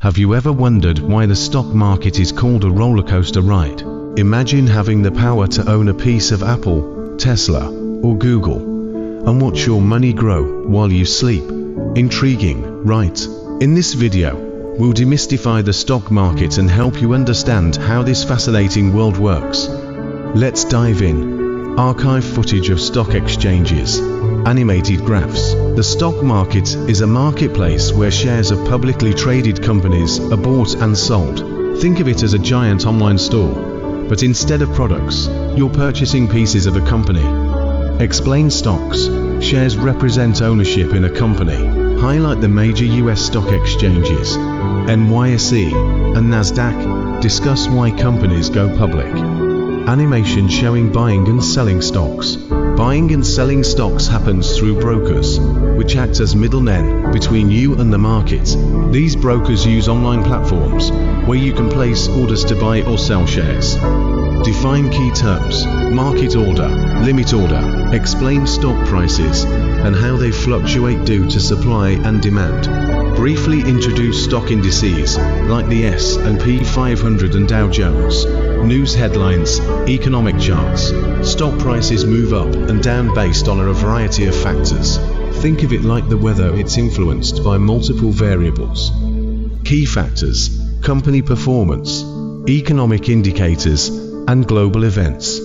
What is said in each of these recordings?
Have you ever wondered why the stock market is called a roller coaster ride? Imagine having the power to own a piece of Apple, Tesla, or Google, and watch your money grow while you sleep. Intriguing, right? In this video, we'll demystify the stock market and help you understand how this fascinating world works. Let's dive in. Archive footage of stock exchanges. Animated graphs. The stock market is a marketplace where shares of publicly traded companies are bought and sold. Think of it as a giant online store, but instead of products, you're purchasing pieces of a company. Explain stocks. Shares represent ownership in a company. Highlight the major US stock exchanges, NYSE and Nasdaq. Discuss why companies go public. Animation showing buying and selling stocks. Buying and selling stocks happens through brokers, which act as middlemen between you and the market. These brokers use online platforms where you can place orders to buy or sell shares. Define key terms. Market order, limit order. Explain stock prices and how they fluctuate due to supply and demand. Briefly introduce stock indices like the S&P 500 and Dow Jones. News headlines, economic charts. Stock prices move up and down based on a variety of factors. Think of it like the weather, it's influenced by multiple variables. Key factors: company performance, economic indicators, and global events.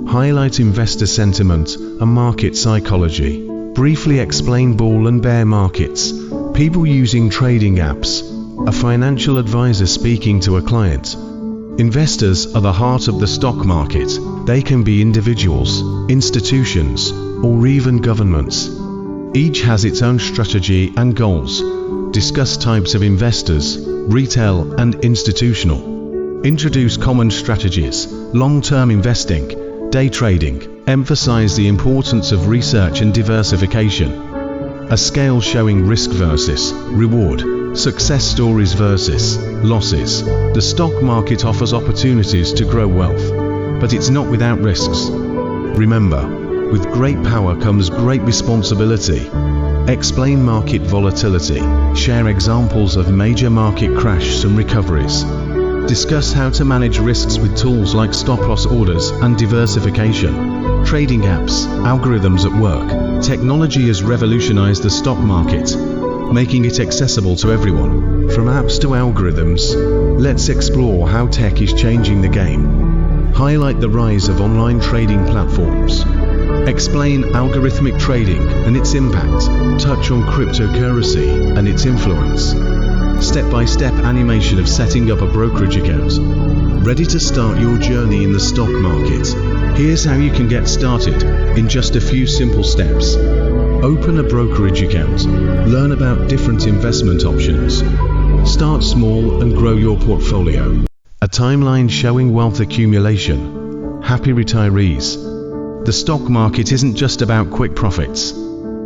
Highlight investor sentiment and market psychology. Briefly explain bull and bear markets. People using trading apps. A financial advisor speaking to a client. Investors are the heart of the stock market. They can be individuals, institutions, or even governments. Each has its own strategy and goals. Discuss types of investors, retail and institutional. Introduce common strategies, long-term investing, day trading. Emphasize the importance of research and diversification. A scale showing risk versus reward. Success stories versus losses. The stock market offers opportunities to grow wealth, but it's not without risks. Remember, with great power comes great responsibility. Explain market volatility. Share examples of major market crashes and recoveries. Discuss how to manage risks with tools like stop-loss orders and diversification. Trading apps, algorithms at work. Technology has revolutionized the stock market, making it accessible to everyone. From apps to algorithms, let's explore how tech is changing the game. Highlight the rise of online trading platforms. Explain algorithmic trading and its impact. Touch on cryptocurrency and its influence. Step-by-step animation of setting up a brokerage account. Ready to start your journey in the stock market? Here's how you can get started in just a few simple steps. Open a brokerage account. Learn about different investment options. Start small and grow your portfolio. A timeline showing wealth accumulation. Happy retirees. The stock market isn't just about quick profits.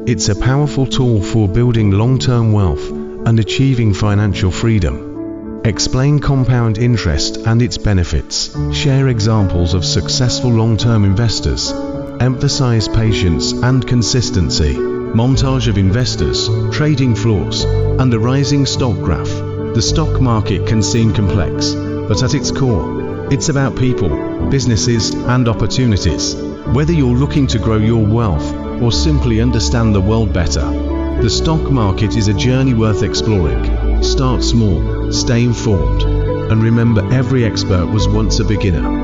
It's a powerful tool for building long-term wealth and achieving financial freedom. Explain compound interest and its benefits. Share examples of successful long-term investors. Emphasize patience and consistency. Montage of investors, trading floors, and a rising stock graph. The stock market can seem complex, but at its core, it's about people, businesses, and opportunities. Whether you're looking to grow your wealth or simply understand the world better, the stock market is a journey worth exploring. Start small, stay informed, and remember, every expert was once a beginner.